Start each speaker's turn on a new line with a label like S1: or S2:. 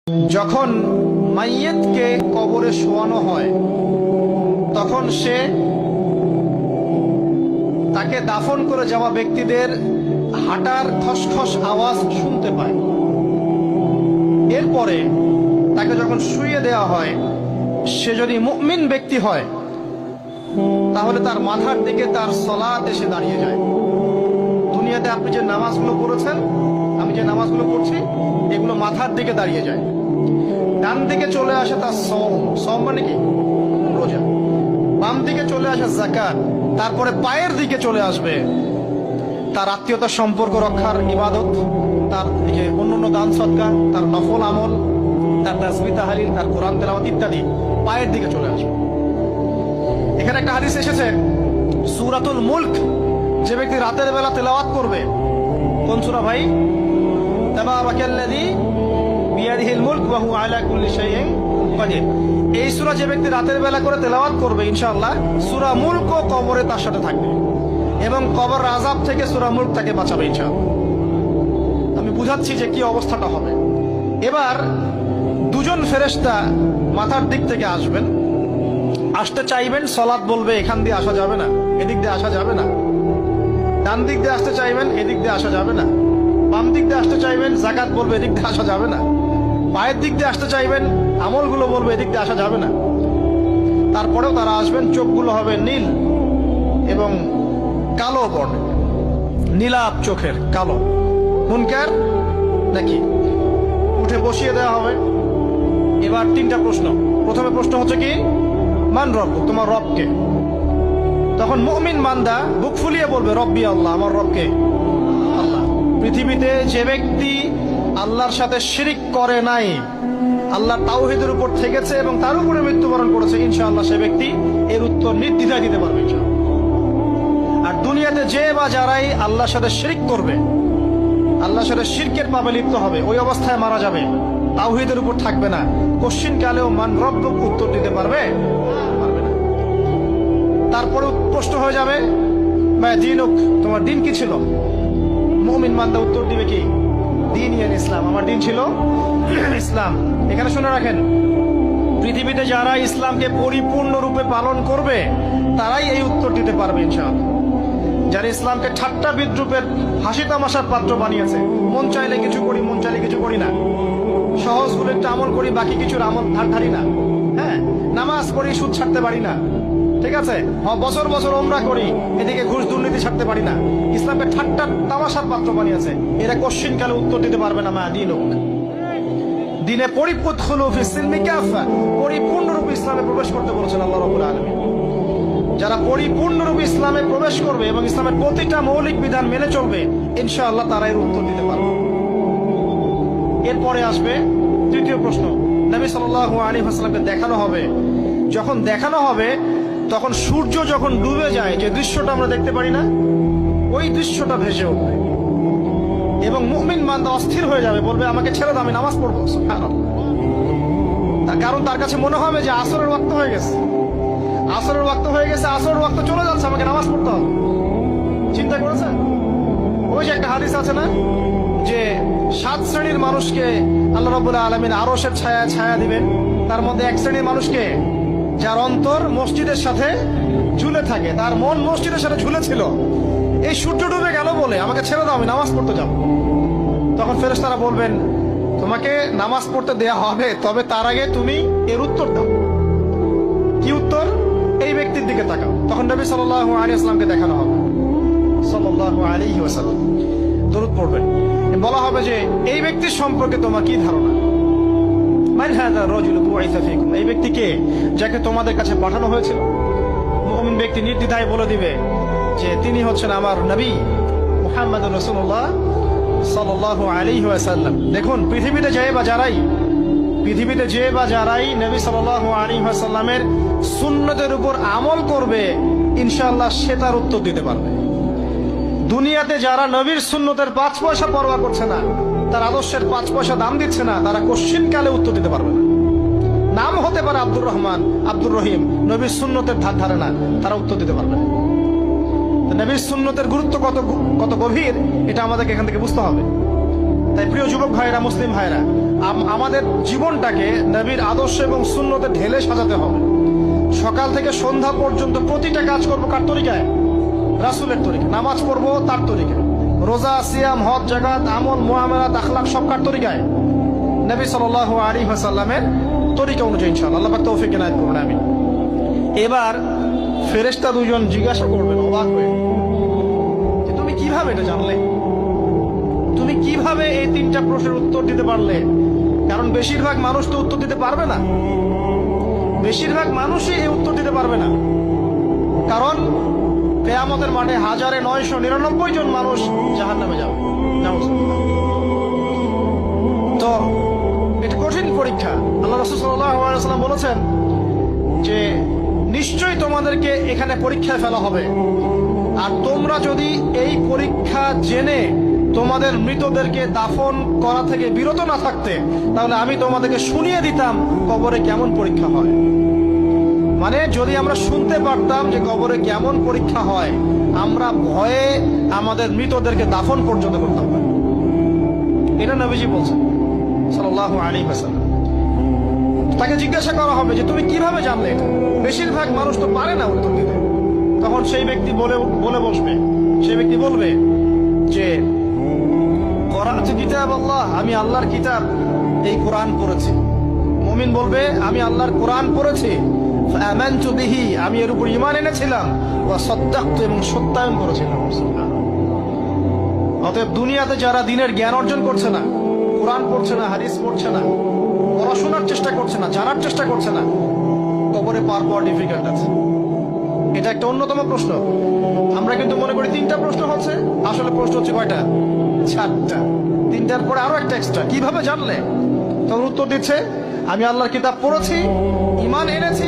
S1: যখন মাইয়েতকে কবরে শোয়ানো হয় তখন সে তাকে দাফন করে যাওয়া ব্যক্তিদের হাঁটার খসখস আওয়াজ শুনতে পায়। এরপরে তাকে যখন শুইয়ে দেওয়া হয়, সে যদি মুমিন ব্যক্তি হয় তাহলে তার মাথার দিকে তার সালাত এসে দাঁড়িয়ে যায়। দুনিয়াতে আপনি যে নামাজগুলো পড়েছেন, আমি যে নামাজগুলো পড়ছি, এগুলো মাথার দিকে দাঁড়িয়ে যায়। ডান দিকে চলে আসে তার সওম মানে কি? রোজা। বাম দিকে চলে আসে যাকাত। তারপরে পায়ের দিকে চলে আসবে তার আত্মীয়তার সম্পর্ক রক্ষার ইবাদত, তার যে অন্যান্য দান সদকা, তার নফল আমল, তার তাসবিহ তাহলিল, তার কোরআন তেলাওয়াত ইত্যাদি পায়ের দিকে চলে আসবে। এখানে একটা হাদিস এসেছে, সূরাতুল মুলক যে ব্যক্তি রাতের বেলা তেলাওয়াত করবে, কোন সূরা ভাই? তাবারাকাল্লাযী বিয়াদিহিল মুলক ওয়া হুয়া আলা কুল্লি শাইইন কাদির। এই সূরা যে ব্যক্তি রাতের বেলা করে তেলাওয়াত করবে, ইনশাআল্লাহ সূরা মুলক ও কবরে তার সাথে থাকবে এবং কবর আযাব থেকে সূরা মুলক তাকে বাঁচাবে ইনশাআল্লাহ। আমি বুঝাচ্ছি যে কি অবস্থাটা হবে। এবার দুজন ফেরেশতা মাথার দিক থেকে আসবেন, আসতে চাইবেন, সালাত বলবে এখান দিয়ে আসা যাবে না, এদিক দিয়ে আসা যাবে না। ডান দিক দিয়ে আসতে চাইবেন, এদিক দিয়ে আসা যাবে না। বাম দিক দিয়ে আসতে চাইবেন, যাকাত বলবে এদিক দিয়ে আসা যাবে না। পায়ের দিক দিয়ে আসতে চাইবেন, আমলগুলো বলবে এদিক দিয়ে আসা যাবে না। তারপরেও তারা আসবেন, চোখগুলো হবে নীল এবং কালো বর্ণের, নীলাভ চোখের, কালো। মুনকার নাকি? উঠে বসিয়ে দেওয়া হবে। এবার তিনটা প্রশ্ন। প্রথমে প্রশ্ন হচ্ছে কি, মান রব, তোমার রবকে? তখন মুমিন বান্দা বুক ফুলিয়ে বলবে রব্বি আল্লাহ, আমার রবকে আল্লাহ। পৃথিবীতে যে ব্যক্তি আল্লাহর সাথে শিরিক করে নাই, আল্লাহ তাওহীদের উপর থেকেছে এবং তার উপরে মৃত্যুবরণ করেছে, ইনশাআল্লাহ সে ব্যক্তি এর উত্তর নির্দ্বিধায় দিতে পারবে ইনশাআল্লাহ। আর দুনিয়াতে যে বা যারাই আল্লাহর সাথে শিরিক করবে, আল্লাহর সাথে শিরকের পাপে লিপ্ত হবে, ওই অবস্থায় মারা যাবে, তাওহীদের উপর থাকবে না, কোশ্চিন কালেও মান রব্বুক উত্তর দিতে পারবে না। তারপরে প্রশ্ন হয়ে যাবে মা দীনুক, তোমার দিন কি ছিল? মুমিন বান্দা উত্তর দিবে কি? দীন ইসলাম, আমার দিন ছিল ইসলাম। এখানে শুনে রাখেন, পৃথিবীতে যারা ইসলামকে পরিপূর্ণরূপে পালন করবে তারাই এই উত্তর দিতে পারবে ইনশাআল্লাহ। যারা ইসলামকে ঠাট্টা বিদ্রুপের হাসি তামাশার পাত্র বানিয়েছে, মন চাইলে কিছু করি, মন চাইলে কিছু করি না, সহজগুলো একটু আমল করি, বাকি কিছুর আমল ধারি না, হ্যাঁ, নামাজ পড়ি, সুদ ছাড়তে পারি না, ঠিক আছে, বছর বছর ওমরা করি, এদিকে ঘুষ দুর্নীতি ছাড়তে পারি না, ইসলামকে ঠাট্টা তামাশার পাত্র বানিয়েছে, এরা কোশ্চিন কালে উত্তর দিতে পারবে না মা দীনুক। দিনে পরিপূর্ণরূপে ইসলামে প্রবেশ করতে বলেছেন আল্লাহ রাব্বুল আলামিন। যারা পরিপূর্ণরূপে ইসলামে প্রবেশ করবে এবং ইসলামের প্রতিটা মৌলিক বিধান মেনে চলবে, ইনশাআল্লাহ তারা এর উত্তর দিতে পারবে। এরপরে আসবে তৃতীয় প্রশ্ন। নবী সাল্লাল্লাহু আলাইহি ওয়াসাল্লামকে দেখানো হবে। যখন দেখানো হবে তখন সূর্য যখন ডুবে যায়, যে দৃশ্যটা আমরা দেখতে পারি না, ওই দৃশ্যটা ভেসে উঠবে এবং মুমিন বান্দা অস্থির হয়ে যাবে, বলবে আমাকে ছেড়ে দাও, আমি নামাজ পড়বো। সুবহানাল্লাহ। তার কারণ তার কাছে মনে হবে যে আসরের ওয়াক্ত হয়ে গেছে, আসরের ওয়াক্ত হয়ে গেছে, আসরের ওয়াক্ত চলে যাচ্ছে, আমাকে নামাজ পড়তে হবে। চিন্তা করেছেন? ওই যে একটা হাদিস আছে না, যে 7 শ্রেণীর মানুষকে আল্লাহ রাব্বুল আলামিন আরশের ছায়া দিবেন। তার মধ্যে এক শ্রেণীর মানুষকে, যার অন্তর মসজিদের সাথে ঝুলে থাকে, তার মন মসজিদের সাথে ঝুলে ছিল, এই সূর্য ডুবে গেল বলে আমাকে ছেড়ে দাও, আমি নামাজ পড়তে যাব। তখন ফেরেশতারা বলবেন তোমাকে নামাজ পড়তে দেয়া হবে, তবে তার আগে তুমি এর উত্তর দাও। কি উত্তর? এই ব্যক্তির দিকে তাকাও। তখন নবী সাল্লাল্লাহু আলাইহি ওয়াসাল্লামকে দেখানো হবে, সাল্লাল্লাহু আলাইহি ওয়াসাল্লাম দরুদ পড়বেন। বলা হবে যে এই ব্যক্তির সম্পর্কে তোমার কি ধারণা? মান হাযা রাজুলু বুইসা ফীকুম, এই ব্যক্তি কে, যাকে তোমাদের কাছে পাঠানো হয়েছিল? মুমিন ব্যক্তি নির্দ্বিধায় বলে দিবে যে তিনি হচ্ছেন আমার নবী মুহাম্মদুর রাসূলুল্লাহ সাল্লাল্লাহু আলাইহি ওয়াসাল্লাম। দেখুন, পৃথিবীতে যে বা যারাই নবী সাল্লাল্লাহু আলাইহি ওয়াসাল্লামের সুন্নতের উপর আমল করবে, ইনশাআল্লাহ সে তার উত্তর দিতে পারবে। দুনিয়াতে যারা নবীর সুন্নতের 5 পয়সা পরোয়া করছে না, তার আদর্শের 5 পয়সা দাম দিচ্ছে না, তারা কোশ্চিন কালে উত্তর দিতে পারবে না। নাম হতে পারে আব্দুর রহমান, আব্দুর রহিম, নবীর সুন্নতের ধার ধারে না, তারা উত্তর দিতে পারবে না। নবীর সুন্নতের গুরুত্ব কত গভীর, এটা আমাদেরকে এখান থেকে বুঝতে হবে। তাই প্রিয় যুবক ভাইরা, মুসলিম ভাইরা, আমাদের জীবনটাকে নবীর আদর্শ এবং সুন্নতে ঢেলে সাজাতে হবে। সকাল থেকে সন্ধ্যা পর্যন্ত প্রতিটা কাজ করবো কার তরিকায়? রাসূলের তরিকা। নামাজ পড়বো তার তরিকায়, রোজা, সিয়াম, হজ, জাকাত, আমল, মুআমালাত, আখলাক সব কার তরিকায়? নবী সাল্লাল্লাহু আলাইহি ওয়াসাল্লামের তরিকা অনুযায়ী ইনশাআল্লাহ। আল্লাহ পাক তৌফিক এনায়েত করুন, আমিন। এবার ফেরেশতা দুজন জিজ্ঞাসা করবেন অবাক হয়ে যে তুমি কিভাবে এটা জানলে? তুমি কিভাবে এই তিনটা প্রশ্নের উত্তর দিতে পারলে? কারণ বেশিরভাগ মানুষ তো উত্তর দিতে পারবে না, বেশিরভাগ মানুষই এই উত্তর দিতে পারবে না। কারণ কিয়ামতের মাঠে 1999 জন মানুষ জাহান্নামে যাবে। তো এটা কঠিন পরীক্ষা। আল্লাহ রাসূল সাল্লাল্লাহু আলাইহি ওয়াসাল্লাম বলেছেন যে নিশ্চয়ই তোমাদেরকে এখানে পরীক্ষায় ফেলা হবে, আর তোমরা যদি এই পরীক্ষা জেনে তোমাদের মৃতদেরকে দাফন করা থেকে বিরত না থাকতে, তাহলে আমি তোমাদেরকে শুনিয়ে দিতাম কবরে কেমন পরীক্ষা হয়। মানে যদি আমরা শুনতে পারতাম যে কবরে কেমন পরীক্ষা হয়, আমরা ভয়ে আমাদের মৃতদেরকে দাফন পর্যন্ত করতাম না। এটা নবীজি বলছেন সাল্লাল্লাহু আলাইহি ওয়াসাল্লাম। তাকে জিজ্ঞাসা করা হবে যে তুমি কিভাবে জানলে এটা? বেশিরভাগ মানুষ তো পারে না উত্তর দিতে। তখন সেই ব্যক্তি বলে বসবে, সেই ব্যক্তি বলবে যে করা'তু কিতাব আল্লাহ, আমি আল্লাহর কিতাব এই কোরআন পড়েছি। মুমিন বলবে আমি আল্লাহর কোরআন পড়েছি, ফাআমানতু বিহি, আমি এর উপর ঈমান এনেছিলাম, ওয়া সাদ্দাকতু, এবং সত্যায়ন করেছিলাম। অতএব দুনিয়াতে যারা দ্বীনের জ্ঞান অর্জন করছে না, কোরআন পড়ছে না, হাদিস পড়ছে না, পড়াশোনার চেষ্টা করছে না, জানার চেষ্টা করছে না, কবরে পার পাওয়া ডিফিকাল্ট আছে। এটা একটা অন্যতম প্রশ্ন। আমরা কিন্তু মনে করি তিনটা প্রশ্ন হচ্ছে, আসলে প্রশ্ন হচ্ছে কয়টা? 4টা। তিনটার পরে আরো একটা এক্সট্রা। কিভাবে জানলে? তখন উত্তর দিচ্ছে আমি আল্লাহর কিতাব পড়েছি, ঈমান এনেছি,